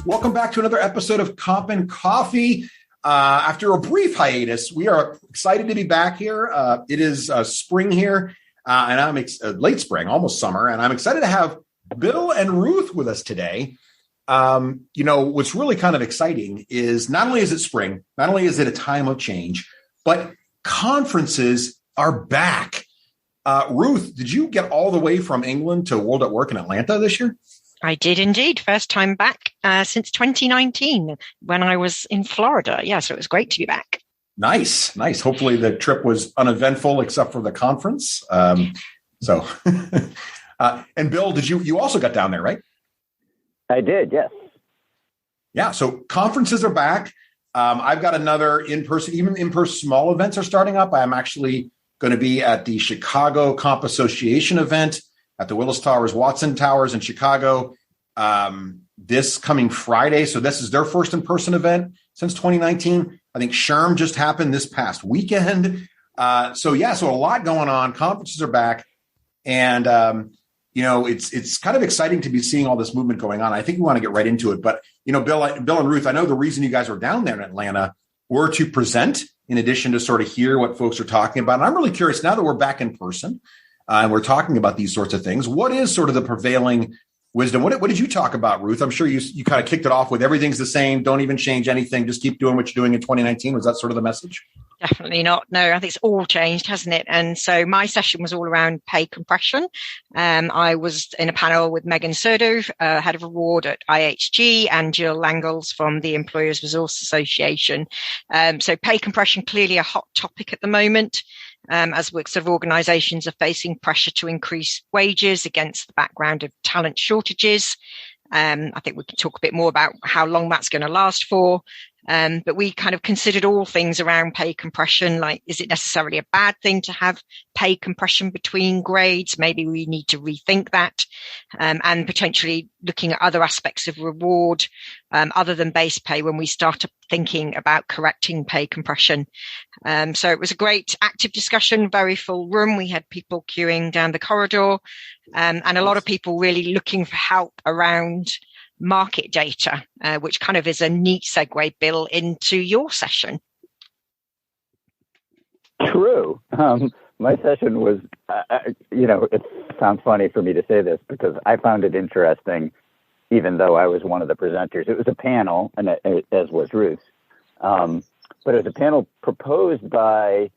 Welcome back to another episode of Comp and Coffee. After a brief hiatus, we are excited to be back here. It is spring here, and I'm late spring, almost summer, and I'm excited to have Bill and Ruth with us today. What's really kind of exciting is not only is it spring, not only is it a time of change, but conferences are back. Ruth, did you get all the way from England to World at Work in Atlanta this year? I did indeed. First time back since 2019 when I was in Florida. Yeah, so it was great to be back. Nice. Hopefully the trip was uneventful except for the conference. And Bill, did you also got down there, right? I did, yes. Yeah, so conferences are back. I've got another in-person small events are starting up. I'm actually going to be at the Chicago Comp Association event at the Willis Towers, Watson Towers in Chicago this coming Friday. So this is their first in-person event since 2019. I think SHRM just happened this past weekend. So a lot going on. Conferences are back. And, it's kind of exciting to be seeing all this movement going on. I think we want to get right into it. But, Bill and Ruth, I know the reason you guys were down there in Atlanta were to present in addition to sort of hear what folks are talking about. And I'm really curious now that we're back in person. And we're talking about these sorts of things. What is sort of the prevailing wisdom? What did you talk about, Ruth? I'm sure you kind of kicked it off with everything's the same. Don't even change anything. Just keep doing what you're doing in 2019. Was that sort of the message? Definitely not. No, I think it's all changed, hasn't it? And so my session was all around pay compression. I was in a panel with Megan Serdo, head of reward at IHG, and Jill Langles from the Employers Resource Association. So pay compression, clearly a hot topic at the moment. As sort of organizations are facing pressure to increase wages against the background of talent shortages. I think we can talk a bit more about how long that's going to last for. But we kind of considered all things around pay compression, like, is it necessarily a bad thing to have pay compression between grades? Maybe we need to rethink that, and potentially looking at other aspects of reward, other than base pay when we start thinking about correcting pay compression. So it was a great active discussion, very full room. We had people queuing down the corridor, and a lot of people really looking for help around market data, which kind of is a neat segue, Bill, into your session. True. My session was, it sounds funny for me to say this because I found it interesting, even though I was one of the presenters. It was a panel, and as was Ruth, but it was a panel proposed by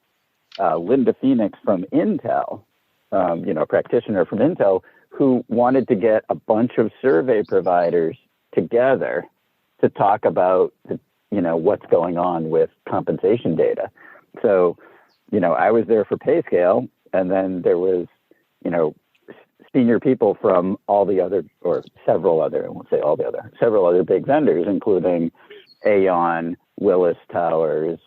Linda Phoenix from Intel, a practitioner from Intel, who wanted to get a bunch of survey providers together to talk about, what's going on with compensation data. So, I was there for pay scale, and then there was, senior people from all the other, or several other, I won't say all the other, several other big vendors, including Aon, Willis Towers,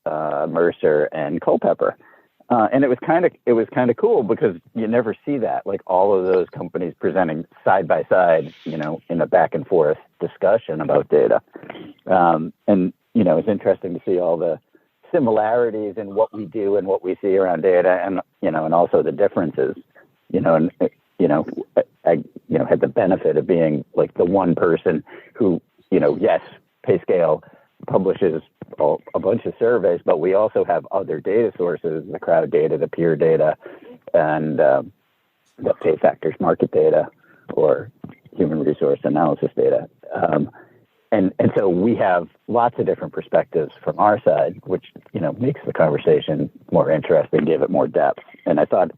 Mercer, and Culpeper. And it was kind of cool because you never see that, like all of those companies presenting side by side, in a back and forth discussion about data. It's interesting to see all the similarities in what we do and what we see around data, and and also the differences. I had the benefit of being like the one person who, yes, PayScale publishes a bunch of surveys, but we also have other data sources, the crowd data, the peer data, and the pay factors market data or human resource analysis data. And so we have lots of different perspectives from our side, which, makes the conversation more interesting, gave it more depth. And I thought,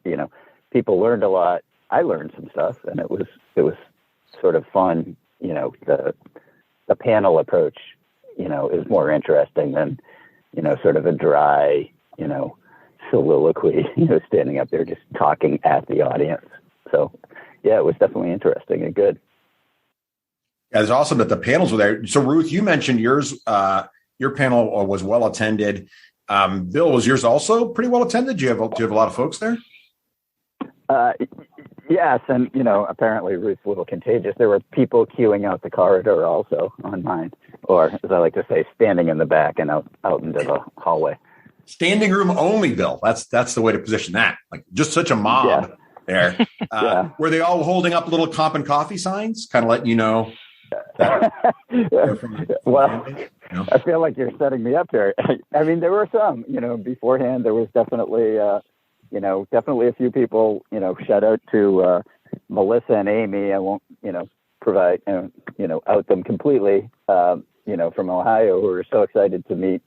people learned a lot. I learned some stuff, and it was sort of fun. The panel approach, is more interesting than, sort of a dry, soliloquy, standing up there just talking at the audience. So, yeah, it was definitely interesting and good. Yeah, it's awesome that the panels were there. So, Ruth, you mentioned yours. Your panel was well attended. Bill, was yours also pretty well attended? Do you have a lot of folks there? Yes, and apparently Ruth's a little contagious. There were people queuing out the corridor also on mine, or as I like to say, standing in the back and out into the hallway. Standing room only, Bill. That's the way to position that. Like just such a mob there. Yeah. Were they all holding up little comp and coffee signs, kind of letting you know Well, no? I feel like you're setting me up here. I mean, there were some, beforehand, there was definitely, definitely a few people, shout out to Melissa and Amy. I won't, provide, out them completely, from Ohio, who are so excited to meet,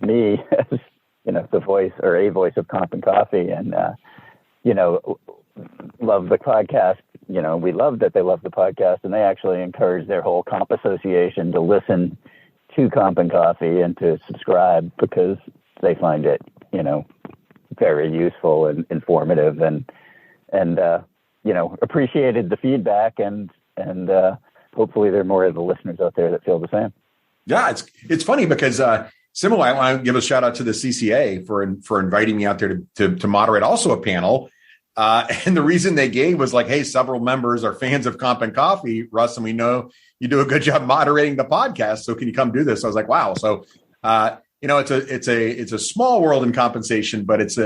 me as, the voice or a voice of Comp and Coffee, and, love the podcast. We love that they love the podcast, and they actually encourage their whole comp association to listen to Comp and Coffee and to subscribe because they find it, very useful and informative, and appreciated the feedback, and hopefully there are more of the listeners out there that feel the same. Yeah, it's funny because similarly, I want to give a shout out to the CCA for inviting me out there to moderate also a panel. And the reason they gave was like, hey, several members are fans of Comp and Coffee, Russ, and we know you do a good job moderating the podcast. So can you come do this? I was like, wow. So, it's a small world in compensation, but it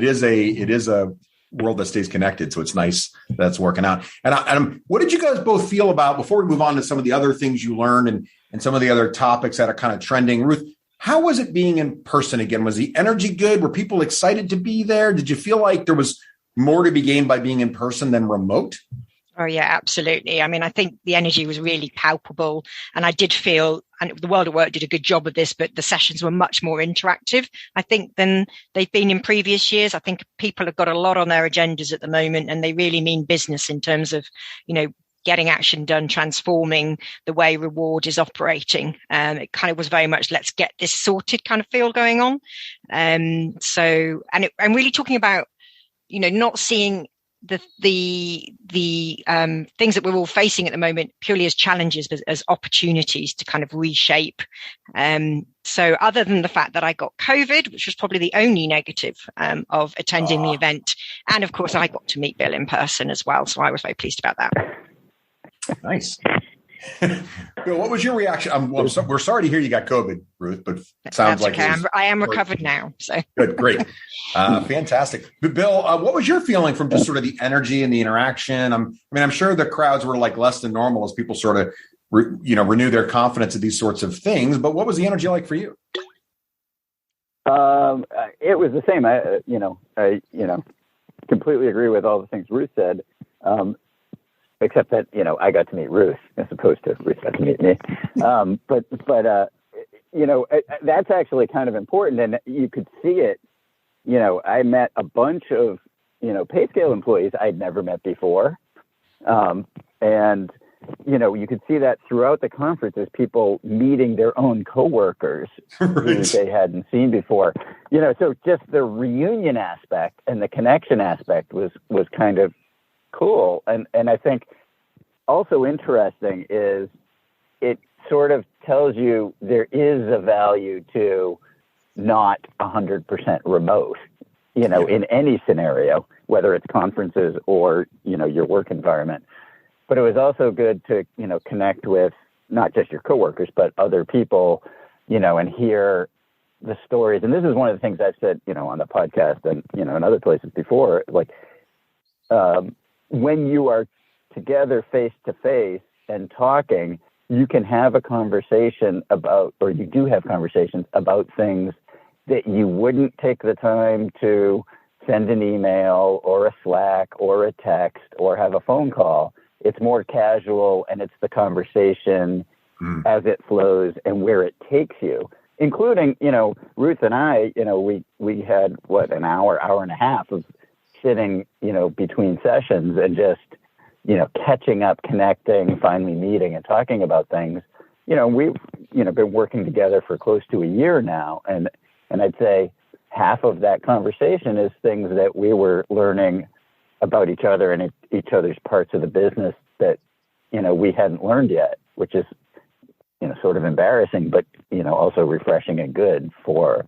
is a world that stays connected. So it's nice that's working out. And what did you guys both feel about, before we move on to some of the other things you learned and some of the other topics that are kind of trending? Ruth, how was it being in person again? Was the energy good? Were people excited to be there? Did you feel like there was more to be gained by being in person than remote? Oh, yeah, absolutely. I mean, I think the energy was really palpable, and I did feel, and the World of Work did a good job of this, but the sessions were much more interactive, I think, than they've been in previous years. I think people have got a lot on their agendas at the moment, and they really mean business in terms of, getting action done, transforming the way reward is operating. It kind of was very much, let's get this sorted kind of feel going on. I'm really talking about, not seeing the things that we're all facing at the moment purely as challenges, but as opportunities to kind of reshape. So other than the fact that I got COVID, which was probably the only negative of attending the event, and of course I got to meet Bill in person as well, so I was very pleased about that. Nice. Bill, what was your reaction? We're sorry to hear you got COVID, Ruth, but it sounds like okay. I am recovered now. So good, great, fantastic. But Bill, what was your feeling from just sort of the energy and the interaction? I'm sure the crowds were like less than normal as people sort of, renew their confidence in these sorts of things. But what was the energy like for you? It was the same. I completely agree with all the things Ruth said. Except that, I got to meet Ruth as opposed to Ruth got to meet me. But that's actually kind of important. And you could see it. I met a bunch of, pay scale employees I'd never met before. And, you could see that throughout the conference as people meeting their own coworkers who they hadn't seen before. So just the reunion aspect and the connection aspect was kind of cool. And I think also interesting is it sort of tells you there is a value to not 100% remote, in any scenario, whether it's conferences or, your work environment. But it was also good to, connect with not just your coworkers, but other people, and hear the stories. And this is one of the things I've said, on the podcast and, in other places before, like, when you are together face to face and talking, you can have a conversation about, or you do have conversations about things that you wouldn't take the time to send an email or a Slack or a text or have a phone call. It's more casual, and it's the conversation as it flows and where it takes you, including, Ruth and I, we had an hour and a half of sitting, between sessions and just, catching up, connecting, finally meeting and talking about things. We've, been working together for close to a year now. And I'd say half of that conversation is things that we were learning about each other and each other's parts of the business that, we hadn't learned yet, which is, sort of embarrassing, but, also refreshing and good for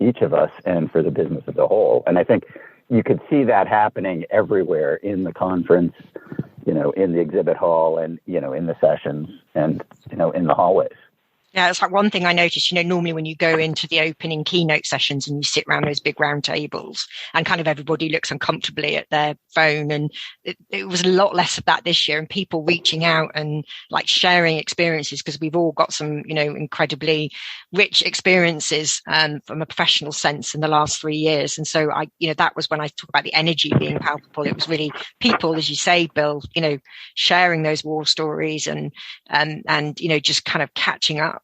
each of us and for the business as a whole. And I think you could see that happening everywhere in the conference, in the exhibit hall and, in the sessions and, in the hallways. Yeah, it's like one thing I noticed, normally when you go into the opening keynote sessions and you sit around those big round tables and kind of everybody looks uncomfortably at their phone. And it was a lot less of that this year, and people reaching out and like sharing experiences, because we've all got some, incredibly rich experiences from a professional sense in the last 3 years. And so that was when I talk about the energy being palpable. It was really people, as you say, Bill, sharing those war stories and just kind of catching up.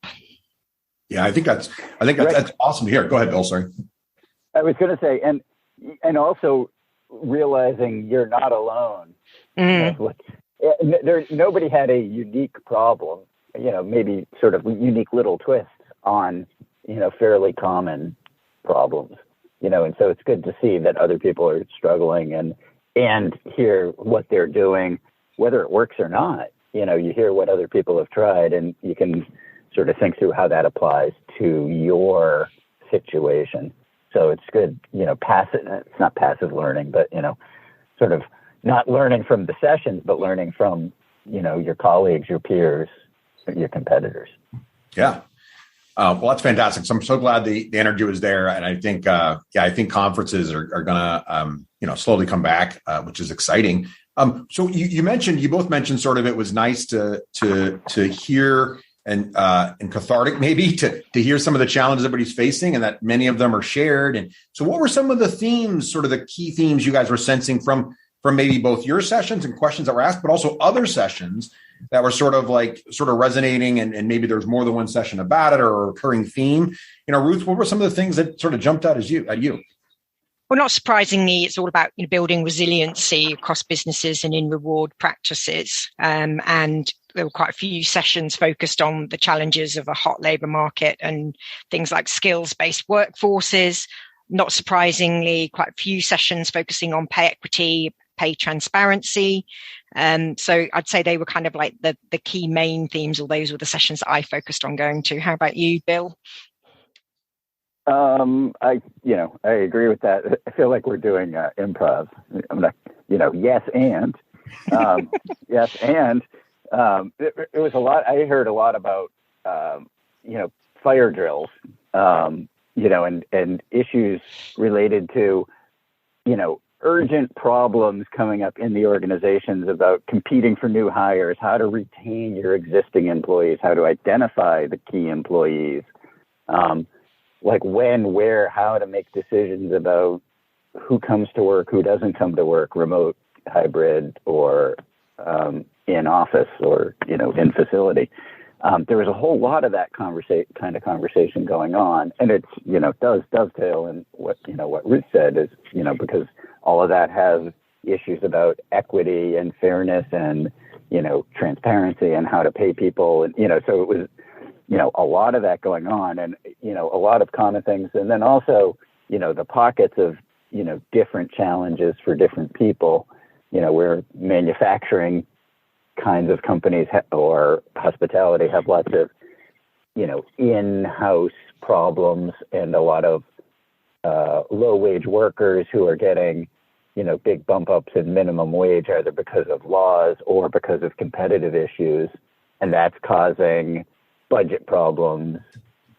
Yeah, I think that's awesome to hear. Go ahead, Bill. Sorry. I was going to say, and also realizing you're not alone. Nobody had a unique problem, maybe sort of unique little twists on, fairly common problems, and so it's good to see that other people are struggling and hear what they're doing, whether it works or not. You hear what other people have tried, and you can sort of think through how that applies to your situation. So it's good, it's not passive learning, but, sort of not learning from the sessions, but learning from, your colleagues, your peers, your competitors. Yeah. Well, that's fantastic. So I'm so glad the energy was there. And I think, I think conferences are going to, slowly come back, which is exciting. So you both mentioned sort of, it was nice to hear and cathartic maybe to hear some of the challenges everybody's facing, and that many of them are shared. And so what were some of the themes, sort of the key themes you guys were sensing from maybe both your sessions and questions that were asked, but also other sessions that were sort of resonating, and maybe there's more than one session about it or a recurring theme? Ruth, what were some of the things that sort of jumped out at you? Well, not surprisingly, it's all about building resiliency across businesses and in reward practices. And there were quite a few sessions focused on the challenges of a hot labour market and things like skills-based workforces. Not surprisingly, quite a few sessions focusing on pay equity, pay transparency. So I'd say they were kind of like the key main themes, or those were the sessions that I focused on going to. How about you, Bill? I agree with that. I feel like we're doing improv. I'm not, yes, and yes, and it was a lot. I heard a lot about fire drills, and issues related to urgent problems coming up in the organizations about competing for new hires, how to retain your existing employees, how to identify the key employees. Like when, where, how to make decisions about who comes to work, who doesn't come to work, remote, hybrid, or in office, or in facility. There was a whole lot of that conversation going on, and it's does dovetail in what Ruth said is because all of that has issues about equity and fairness and transparency and how to pay people, and so it was. A lot of that going on, and, a lot of common things. And then also, the pockets of, different challenges for different people, where manufacturing kinds of companies or hospitality have lots of, in-house problems, and a lot of low-wage workers who are getting, big bump ups in minimum wage, either because of laws or because of competitive issues. And that's causing budget problems,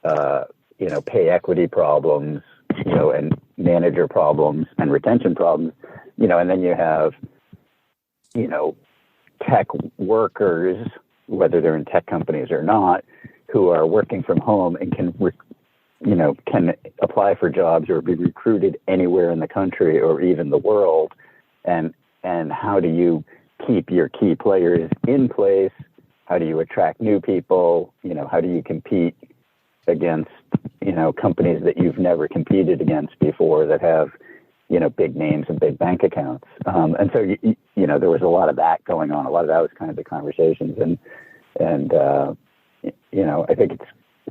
pay equity problems, and manager problems and retention problems, and then you have, tech workers, whether they're in tech companies or not, who are working from home and can apply for jobs or be recruited anywhere in the country or even the world. And how do you keep your key players in place? How do you attract new people? How do you compete against, companies that you've never competed against before that have, big names and big bank accounts? And so, there was a lot of that going on. A lot of that was kind of the conversations. And I think it's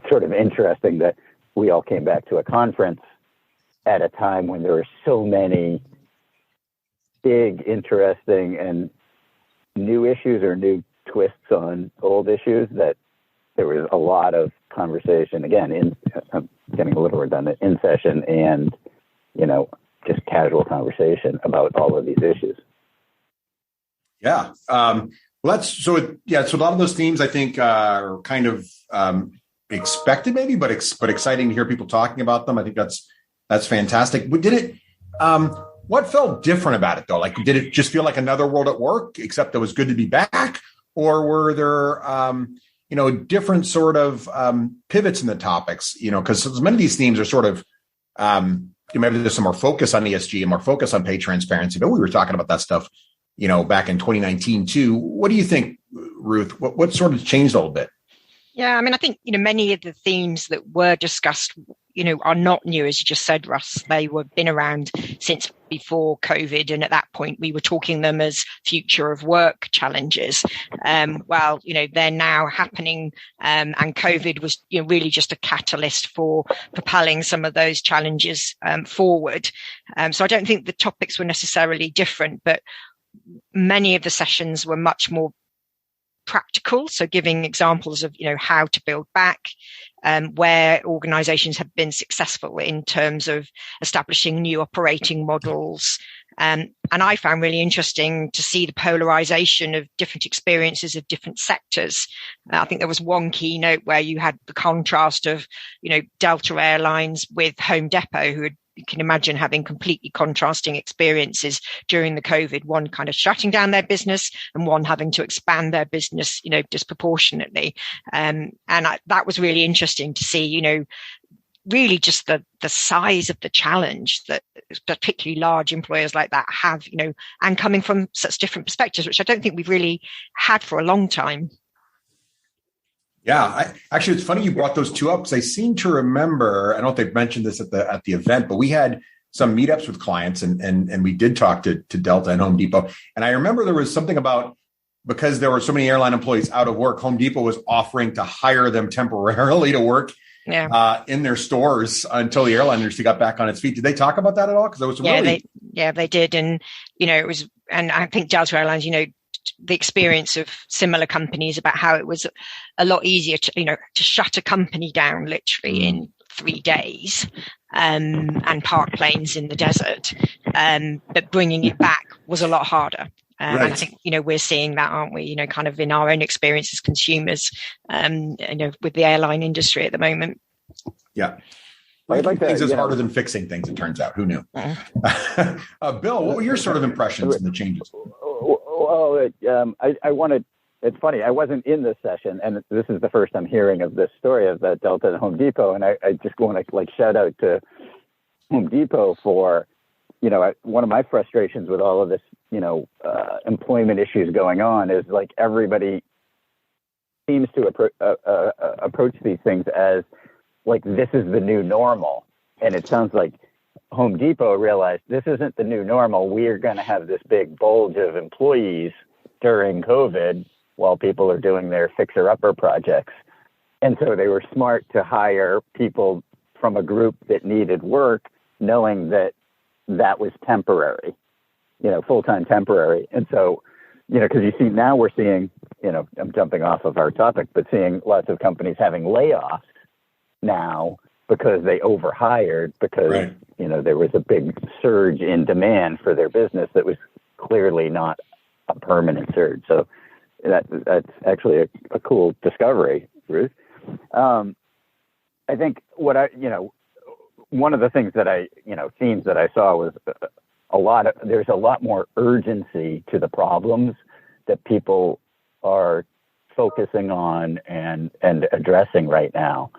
sort of interesting that we all came back to a conference at a time when there were so many big, interesting, and new issues or new twists on old issues, that there was a lot of conversation, again, I'm getting a little redundant, in session and, just casual conversation about all of these issues. Yeah. So a lot of those themes, I think, are kind of expected, maybe, but exciting to hear people talking about them. I think that's fantastic. But what felt different about it though? Like, did it just feel like another world at work, except it was good to be back, or were there different sort of pivots in the topics? Because many of these themes are sort of maybe there's some more focus on ESG and more focus on pay transparency. But we were talking about that stuff, back in 2019 too. What do you think, Ruth? What sort of changed a little bit? Yeah, I mean, I think, many of the themes that were discussed, are not new, as you just said, Russ. They were been around since before COVID. And at that point, we were talking them as future of work challenges. They're now happening. And COVID was really just a catalyst for propelling some of those challenges forward. So I don't think the topics were necessarily different, but many of the sessions were much more practical, so giving examples of how to build back, where organizations have been successful in terms of establishing new operating models. And I found really interesting to see the polarization of different experiences of different sectors. I think there was one keynote where you had the contrast of Delta Airlines with Home Depot, who had, you can imagine, having completely contrasting experiences during the COVID, one kind of shutting down their business and one having to expand their business, disproportionately. That was really interesting to see, really just the size of the challenge that particularly large employers like that have, and coming from such different perspectives, which I don't think we've really had for a long time. Yeah, actually, it's funny you brought those two up because I seem to remember, I don't know if they've mentioned this at the event, but we had some meetups with clients and we did talk to Delta and Home Depot. And I remember there was something about, because there were so many airline employees out of work, Home Depot was offering to hire them temporarily to work in their stores until the airline industry got back on its feet. Did they talk about that at all? Because there was they did. And, it was, and I think Delta Airlines, the experience of similar companies about how it was a lot easier to shut a company down literally in 3 days and park planes in the desert. But bringing it back was a lot harder. Right. And I think, we're seeing that, aren't we? Kind of in our own experience as consumers, with the airline industry at the moment. Yeah. Things is harder than fixing things, it turns out. Who knew? Bill, what were your sort of impressions and the changes? I wanted, it's funny, I wasn't in this session, and this is the first I'm hearing of this story of the Delta and Home Depot, and I just want to shout out to Home Depot for, one of my frustrations with all of this, employment issues going on is everybody seems to approach these things as this is the new normal, and it sounds like Home Depot realized this isn't the new normal. We are going to have this big bulge of employees during COVID while people are doing their fixer-upper projects. And so they were smart to hire people from a group that needed work, knowing that that was temporary, full-time temporary. And so, because now we're seeing, I'm jumping off of our topic, but seeing lots of companies having layoffs now because they overhired because, right. There was a big surge in demand for their business that was clearly not a permanent surge. So that's actually a cool discovery, Ruth. I think one of the things that themes that I saw was there's a lot more urgency to the problems that people are focusing on and addressing right now,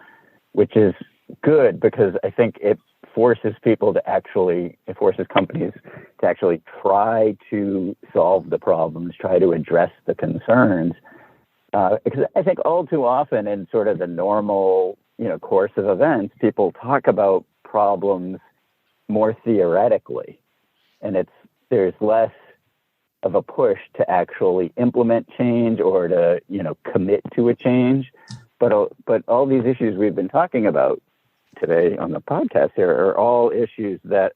which is good because I think it forces companies to actually try to solve the problems, try to address the concerns. Because I think all too often in sort of the normal, course of events, people talk about problems more theoretically, and there's less of a push to actually implement change or to, commit to a change. But all these issues we've been talking about today on the podcast here are all issues that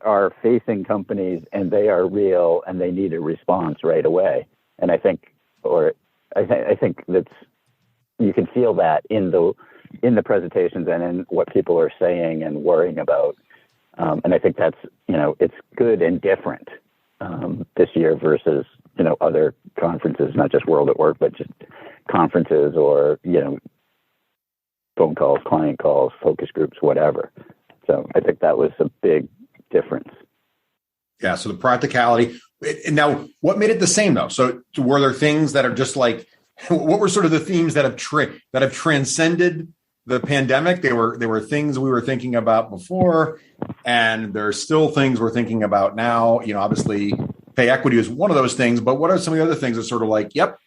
are facing companies, and they are real, and they need a response right away. And I think that's, you can feel that in the presentations and in what people are saying and worrying about. And I think that's, it's good and different this year versus, other conferences, not just World at Work, but just conferences or, phone calls, client calls, focus groups, whatever. So I think that was a big difference. Yeah. So the practicality. And now, what made it the same though? So were there things that are just like, what were sort of the themes that have transcended the pandemic? They were things we were thinking about before, and there are still things we're thinking about now. Obviously, pay equity is one of those things. But what are some of the other things that sort of like, yep,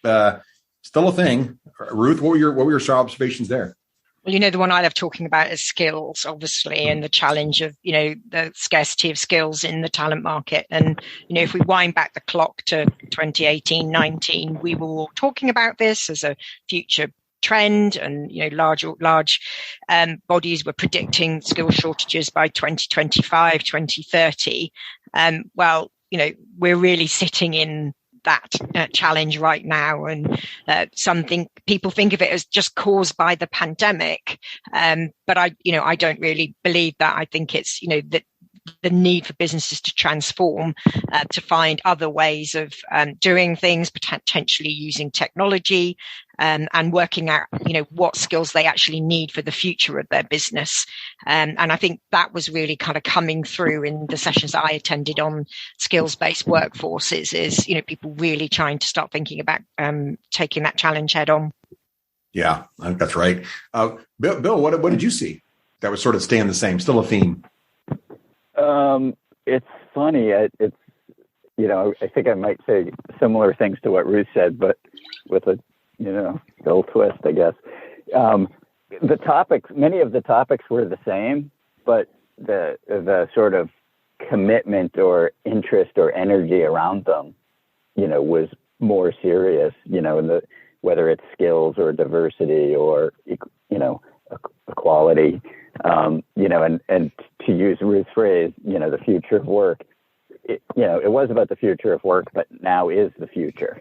still a thing? Ruth, what were your observations there? Well, the one I love talking about is skills, obviously, and the challenge of, the scarcity of skills in the talent market. And, if we wind back the clock to 2018, 19, we were all talking about this as a future trend, and, large bodies were predicting skill shortages by 2025, 2030. Well, we're really sitting in that challenge right now, and something people think of it as just caused by the pandemic, but I don't really believe that. I think it's that the need for businesses to transform, to find other ways of doing things, potentially using technology, and working out, what skills they actually need for the future of their business. And I think that was really kind of coming through in the sessions that I attended on skills-based workforces, is, people really trying to start thinking about taking that challenge head on. Yeah, I think that's right. Bill, what did you see that was sort of staying the same, still a theme? It's funny. It's, I think I might say similar things to what Ruth said, but with a, little twist, I guess. The topics, many of the topics were the same, but the sort of commitment or interest or energy around them, was more serious, whether it's skills or diversity or, equality, and to use Ruth's phrase, the future of work, it was about the future of work, but now is the future.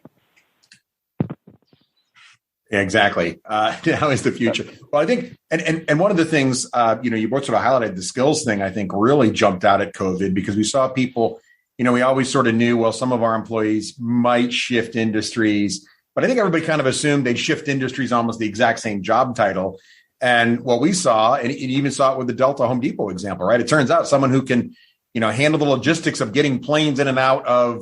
Yeah, exactly. Now is the future. Well, I think, and one of the things, you both sort of highlighted the skills thing, I think really jumped out at COVID, because we saw people, we always sort of knew, well, some of our employees might shift industries, but I think everybody kind of assumed they'd shift industries almost the exact same job title. And what we saw, and you even saw it with the Delta Home Depot example, right? It turns out someone who can, handle the logistics of getting planes in and out of,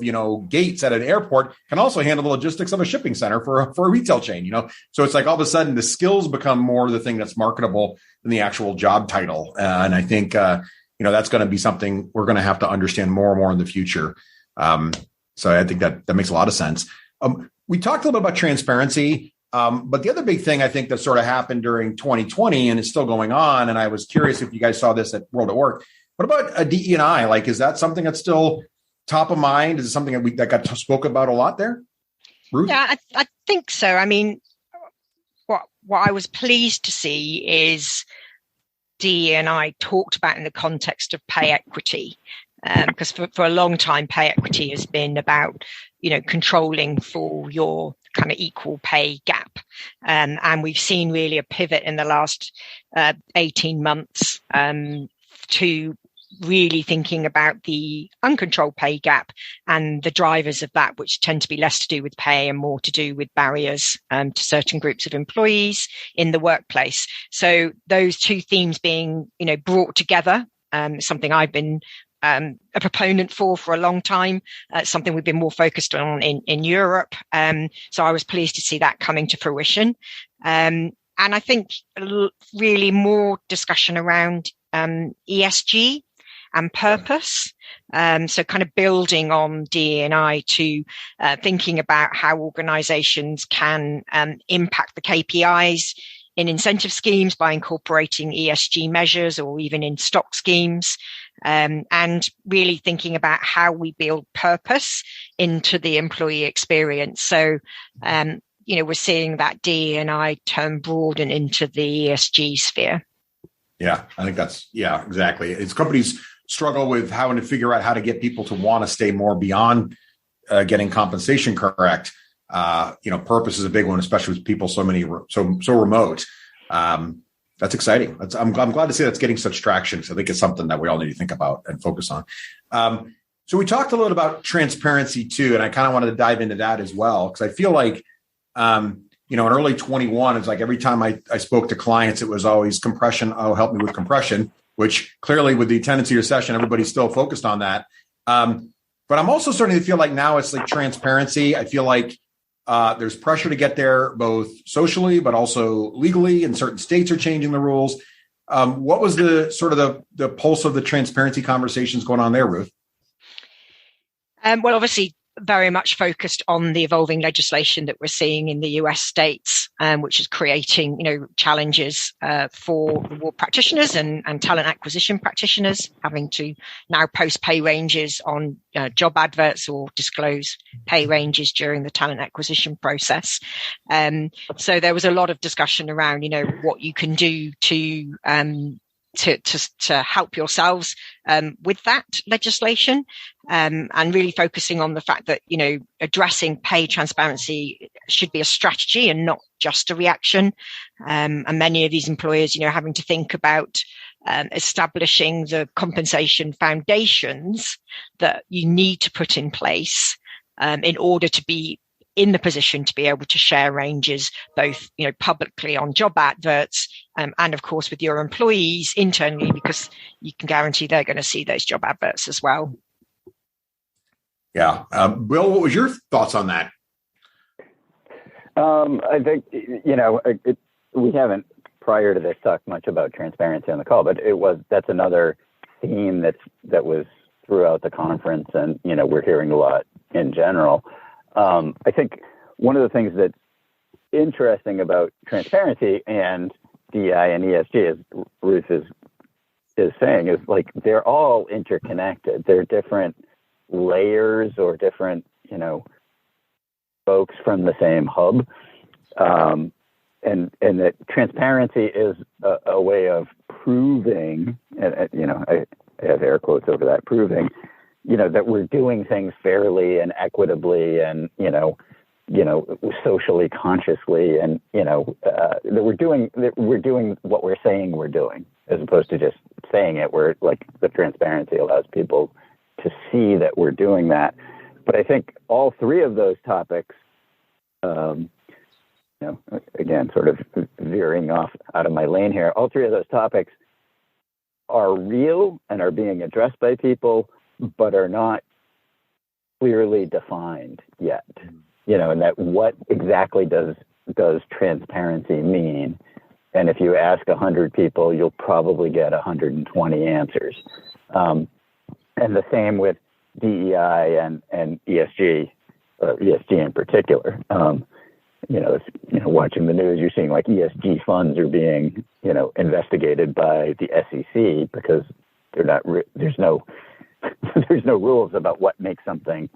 gates at an airport can also handle the logistics of a shipping center for a retail chain, So it's like all of a sudden the skills become more the thing that's marketable than the actual job title. And I think, that's going to be something we're going to have to understand more and more in the future. So I think that makes a lot of sense. We talked a little bit about transparency. But the other big thing I think that sort of happened during 2020 and is still going on, and I was curious if you guys saw this at World at Work. What about a DE&I? Like, is that something that's still top of mind? Is it something that got spoke about a lot there? Ruth? Yeah, I think so. I mean, what I was pleased to see is DE&I talked about in the context of pay equity, because for a long time, pay equity has been about, controlling for your kind of equal pay gap. And we've seen really a pivot in the last 18 months to really thinking about the uncontrolled pay gap and the drivers of that, which tend to be less to do with pay and more to do with barriers to certain groups of employees in the workplace. So those two themes being, brought together, something I've been a proponent for a long time, something we've been more focused on in Europe. So I was pleased to see that coming to fruition. And I think really more discussion around ESG and purpose. So kind of building on DE&I to thinking about how organizations can impact the KPIs in incentive schemes by incorporating ESG measures or even in stock schemes. And really thinking about how we build purpose into the employee experience. So, we're seeing that DE&I turn broad and into the ESG sphere. Yeah, I think exactly. It's companies struggle with having to figure out how to get people to want to stay more beyond getting compensation correct. Purpose is a big one, especially with people so remote. That's exciting. I'm glad to see that's getting such traction. So I think it's something that we all need to think about and focus on. So we talked a little about transparency too, and I kind of wanted to dive into that as well, because I feel like, in early 21, it's like every time I spoke to clients, it was always compression. Oh, help me with compression, which clearly with the attendance of your session, everybody's still focused on that. But I'm also starting to feel like now it's like transparency. I feel like there's pressure to get there both socially, but also legally, and certain states are changing the rules. What was the sort of the pulse of the transparency conversations going on there, Ruth? Well, obviously, very much focused on the evolving legislation that we're seeing in the US states, which is creating, challenges for reward practitioners and talent acquisition practitioners, having to now post pay ranges on job adverts or disclose pay ranges during the talent acquisition process. So there was a lot of discussion around, what you can do to help yourselves with that legislation, and really focusing on the fact that, addressing pay transparency should be a strategy and not just a reaction. And many of these employers, having to think about establishing the compensation foundations that you need to put in place in order to be in the position to be able to share ranges, both, publicly on job adverts, and of course with your employees internally, because you can guarantee they're going to see those job adverts as well. Yeah. Bill, what was your thoughts on that? I think, we haven't prior to this talked much about transparency on the call, but that's another theme that was throughout the conference, and, we're hearing a lot in general. I think one of the things that's interesting about transparency and DEI and ESG, as Ruth is saying, is like they're all interconnected. They're different layers or different, folks from the same hub. And that transparency is a way of proving, and I have air quotes over that, proving, that we're doing things fairly and equitably and, socially consciously, and, that we're doing what we're saying we're doing, as opposed to just saying it, where like the transparency allows people to see that we're doing that. But I think all three of those topics, again, sort of veering off out of my lane here, all three of those topics are real and are being addressed by people, but are not clearly defined yet, and that what exactly does transparency mean? And if you ask 100 people, you'll probably get 120 answers. And the same with DEI and ESG, or ESG in particular. Watching the news, you're seeing like ESG funds are being, investigated by the SEC because there's no rules about what makes something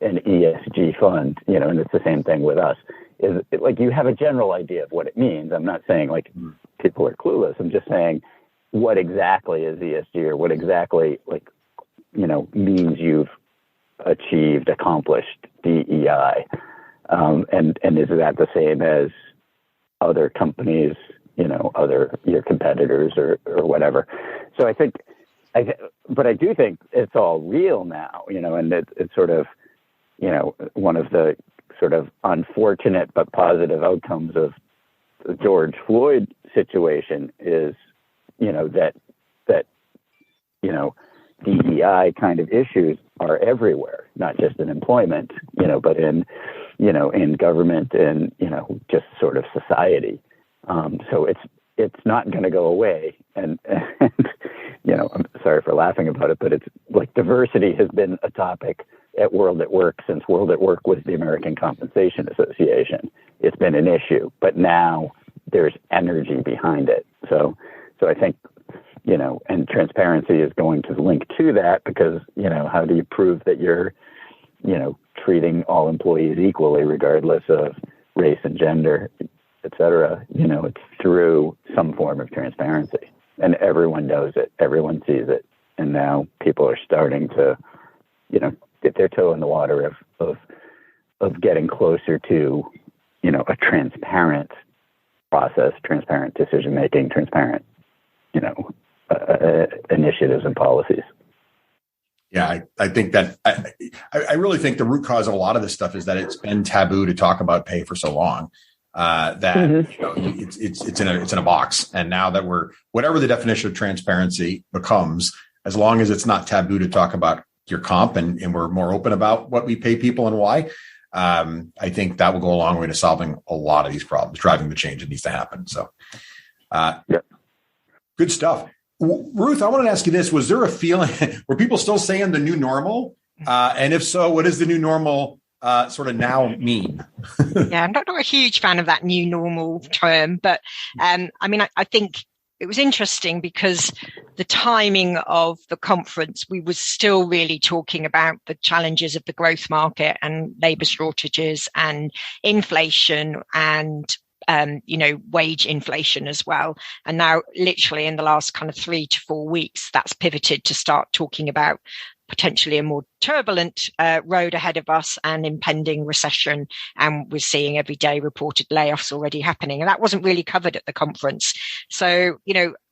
an ESG fund, and it's the same thing with us. Like you have a general idea of what it means. I'm not saying like people are clueless. I'm just saying what exactly is ESG, or what exactly means you've accomplished DEI. And is that the same as other companies, your competitors or whatever? So I think, but I do think it's all real now, and it's sort of, one of the sort of unfortunate but positive outcomes of the George Floyd situation is, that DEI kind of issues are everywhere, not just in employment, but in government and, just sort of society. So it's not going to go away. And, I'm sorry for laughing about it, but it's like diversity has been a topic at World at Work since World at Work was the American Compensation Association. It's been an issue, but now there's energy behind it. So I think, and transparency is going to link to that, because, how do you prove that you're, treating all employees equally, regardless of race and gender, et cetera? It's through some form of transparency, and everyone knows it, everyone sees it. And now people are starting to, dip their toe in the water of getting closer to, a transparent process, transparent decision-making, transparent, initiatives and policies. Yeah, I think that I really think the root cause of a lot of this stuff is that it's been taboo to talk about pay for so long. that it's in a box. And now that whatever the definition of transparency becomes, as long as it's not taboo to talk about your comp and we're more open about what we pay people and why, I think that will go a long way to solving a lot of these problems, driving the change that needs to happen. So, good stuff. Ruth, I wanted to ask you this. Was there a feeling, were people still saying the new normal? And if so, what does the new normal sort of now mean? Yeah, I'm not a huge fan of that new normal term, but I think it was interesting because the timing of the conference, we were still really talking about the challenges of the growth market and labor shortages and inflation and wage inflation as well. And now literally in the last kind of 3 to 4 weeks, that's pivoted to start talking about potentially a more turbulent road ahead of us and impending recession. And we're seeing every day reported layoffs already happening. And that wasn't really covered at the conference. So,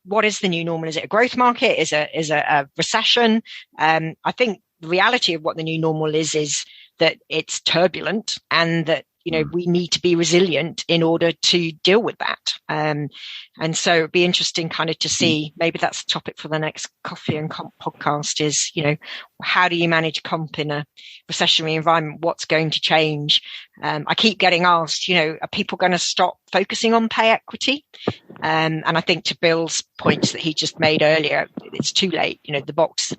what is the new normal? Is it a growth market? Is it a recession? I think the reality of what the new normal is that it's turbulent and that, we need to be resilient in order to deal with that. And so it'd be interesting kind of to see, maybe that's the topic for the next Coffee and Comp podcast is, how do you manage comp in a recessionary environment? What's going to change? I keep getting asked, are people going to stop focusing on pay equity? And I think to Bill's points that he just made earlier, it's too late.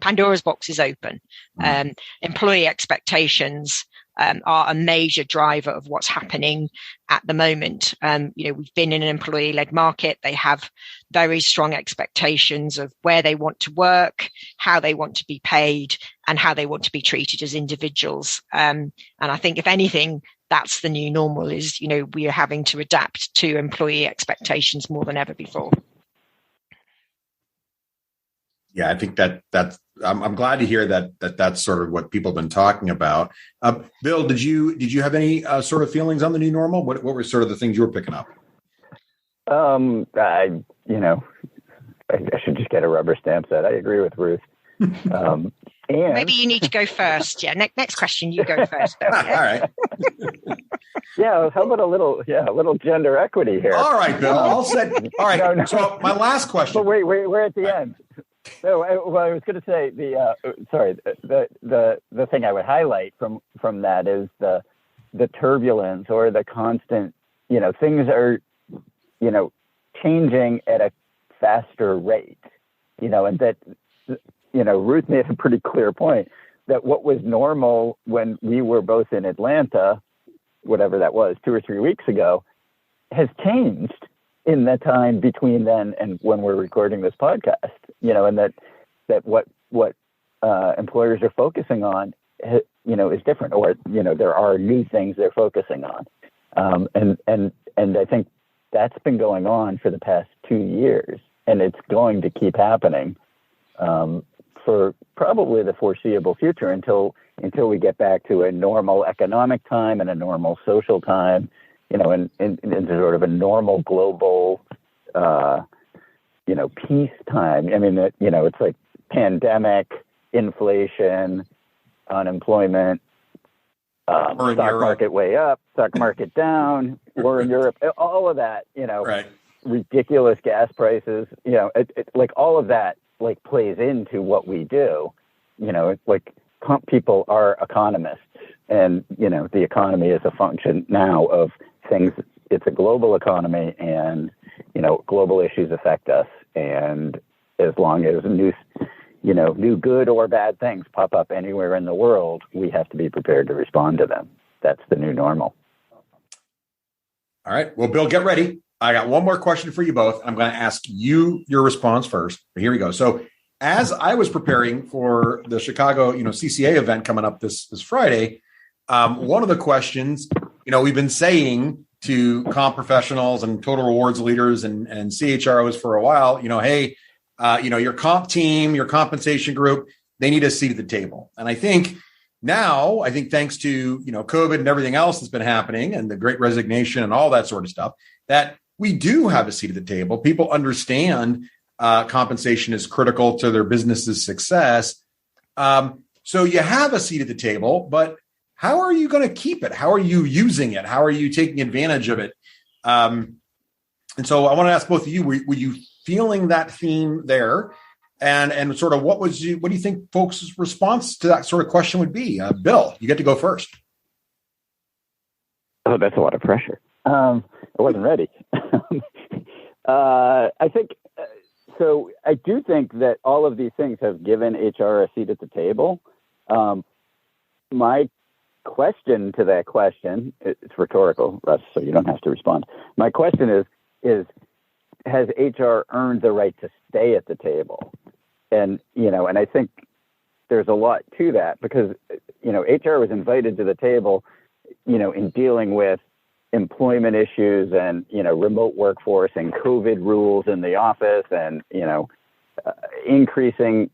Pandora's box is open. Employee expectations are a major driver of what's happening at the moment. We've been in an employee-led market. They have very strong expectations of where they want to work, how they want to be paid, and how they want to be treated as individuals. And I think, if anything, that's the new normal is, we are having to adapt to employee expectations more than ever before. Yeah, I think that's I'm glad to hear that's sort of what people have been talking about. Bill, did you have any sort of feelings on the new normal? What were sort of the things you were picking up? I should just get a rubber stamp set. I agree with Ruth. And maybe you need to go first. Yeah. Next question, you go first. Bill. All right. Yeah. How about a little gender equity here? All right, Bill. All set. All right. No. So my last question. But wait, we're at the end. No, I was going to say the thing I would highlight from that is the turbulence or the constant, things are, changing at a faster rate, and that, Ruth made a pretty clear point that what was normal when we were both in Atlanta, whatever that was, 2 or 3 weeks ago, has changed in the time between then and when we're recording this podcast, and that what employers are focusing on, is different, or, there are new things they're focusing on. And I think that's been going on for the past 2 years, and it's going to keep happening for probably the foreseeable future until we get back to a normal economic time and a normal social time, and sort of a normal global, peace time. I mean, it's like pandemic, inflation, unemployment, stock market way up, stock market down, war in Europe, all of that, right. Ridiculous gas prices, like all of that, like plays into what we do. It's like people are economists, and, the economy is a function now of things. It's a global economy, and, global issues affect us. And as long as new good or bad things pop up anywhere in the world, we have to be prepared to respond to them. That's the new normal. All right. Well, Bill, get ready. I got one more question for you both. I'm going to ask you your response first. Here we go. So as I was preparing for the Chicago, CCA event coming up this Friday, one of the questions, we've been saying to comp professionals and total rewards leaders and CHROs for a while, hey, your comp team, your compensation group, they need a seat at the table. And I think thanks to, COVID and everything else that's been happening and the great resignation and all that sort of stuff, that we do have a seat at the table. People understand compensation is critical to their business's success. So you have a seat at the table, but how are you going to keep it? How are you using it? How are you taking advantage of it? And so I want to ask both of you, were you feeling that theme there? And sort of what do you think folks' response to that sort of question would be? Bill, you get to go first. Oh, that's a lot of pressure. I wasn't ready. I think, so I do think that all of these things have given HR a seat at the table. My question to that question, it's rhetorical, Russ, so you don't have to respond. My question is has HR earned the right to stay at the table? And, and I think there's a lot to that because, HR was invited to the table, in dealing with employment issues and, remote workforce and COVID rules in the office and, increasing,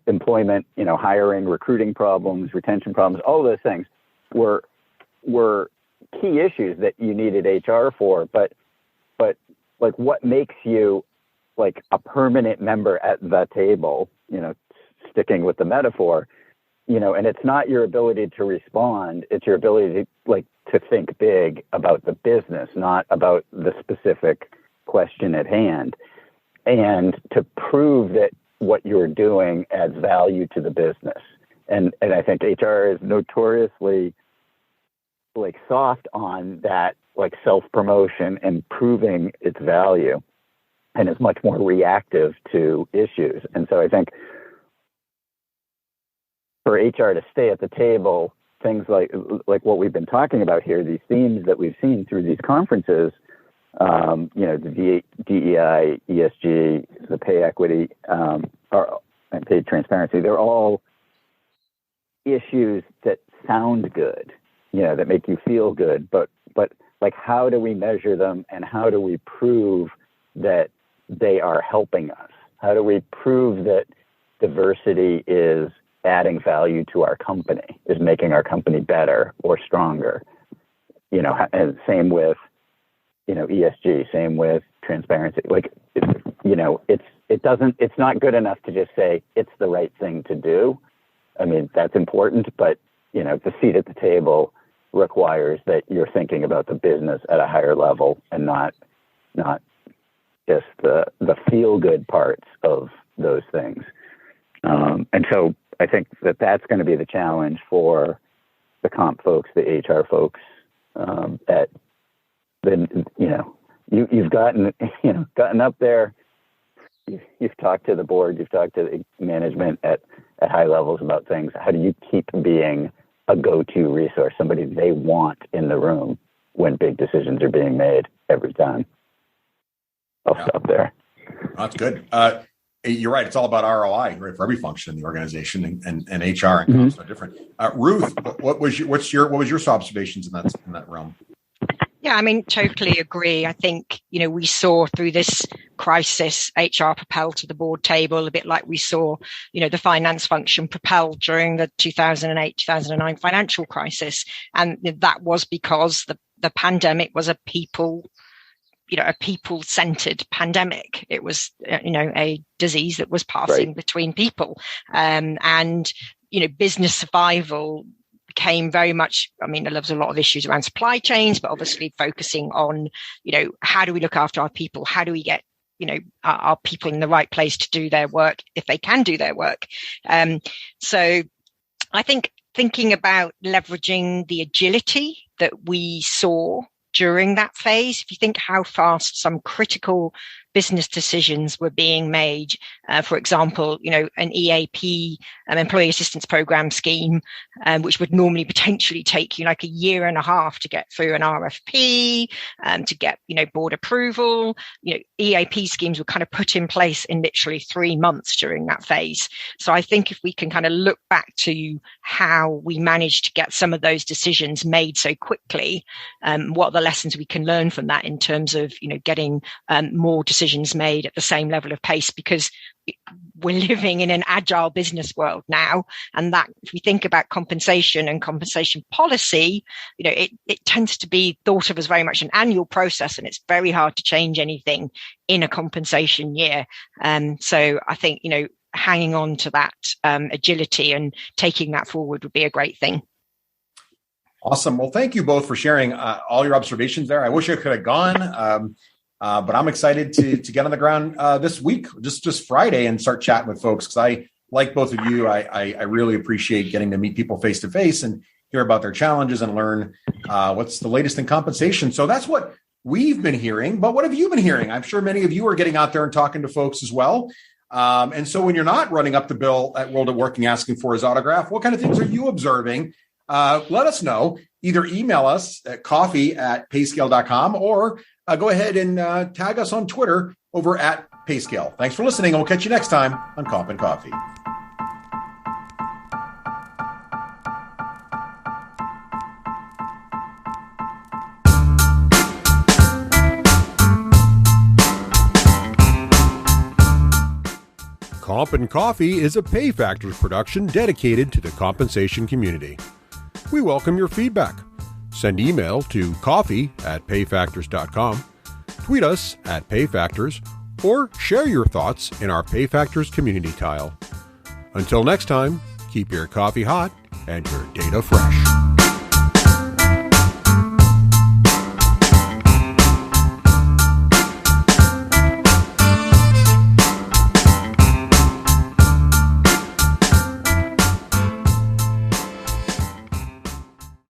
employment, hiring, recruiting problems, retention problems, all those things were key issues that you needed HR for. But like what makes you like a permanent member at the table, sticking with the metaphor, and it's not your ability to respond, it's your ability to think big about the business, not about the specific question at hand, and to prove that what you're doing adds value to the business. And I think HR is notoriously soft on that, self-promotion and proving its value, and is much more reactive to issues. And so I think for HR to stay at the table, things like what we've been talking about here, these themes that we've seen through these conferences, the DEI, ESG, the pay equity, and pay transparency, they're all issues that sound good, that make you feel good, but how do we measure them and how do we prove that they are helping us? How do we prove that diversity is adding value to our company, is making our company better or stronger? And same with, ESG, same with transparency. It's not good enough to just say it's the right thing to do. I mean, that's important, but, the seat at the table requires that you're thinking about the business at a higher level and not just the feel-good parts of those things. And so I think that's going to be the challenge for the comp folks, the HR folks, you've gotten up there, you've talked to the board, you've talked to the management at high levels about things. How do you keep being a go-to resource, somebody they want in the room when big decisions are being made every time? I'll stop there. That's good. You're right. It's all about ROI, right, for every function in the organization, and HR and comps are different. Ruth, what was your observations in that realm? Yeah, I mean, totally agree. I think, we saw through this crisis, HR propelled to the board table a bit like we saw, the finance function propelled during the 2008, 2009 financial crisis. And that was because the pandemic was a people-centered pandemic. It was, a disease that was passing between people. And business survival became very much, there was a lot of issues around supply chains, but obviously focusing on, how do we look after our people? How do we get, our people in the right place to do their work if they can do their work? So I think thinking about leveraging the agility that we saw during that phase, if you think how fast some critical business decisions were being made, for example, an EAP, an employee assistance program scheme, which would normally potentially take you like a year and a half to get through an RFP, to get, board approval. EAP schemes were kind of put in place in literally 3 months during that phase. So I think if we can kind of look back to how we managed to get some of those decisions made so quickly, what are the lessons we can learn from that in terms of, getting more decisions made at the same level of pace, because we're living in an agile business world now. And that if we think about compensation and compensation policy, it tends to be thought of as very much an annual process, and it's very hard to change anything in a compensation year. So I think, hanging on to that agility and taking that forward would be a great thing. Awesome. Well, thank you both for sharing all your observations there. I wish I could have gone, but I'm excited to get on the ground this week, just Friday, and start chatting with folks, because I, like both of you, I really appreciate getting to meet people face to face and hear about their challenges and learn what's the latest in compensation. So that's what we've been hearing. But what have you been hearing? I'm sure many of you are getting out there and talking to folks as well. And so when you're not running up to Bill at World of Working asking for his autograph, what kind of things are you observing? Let us know. Either email us at coffee@payscale.com or go ahead and tag us on Twitter over at Payscale. Thanks for listening, and we'll catch you next time on Comp and Coffee. Comp and Coffee is a PayFactors production dedicated to the compensation community. We welcome your feedback. Send email to coffee@payfactors.com, tweet us at PayFactors, or share your thoughts in our PayFactors community tile. Until next time, keep your coffee hot and your data fresh.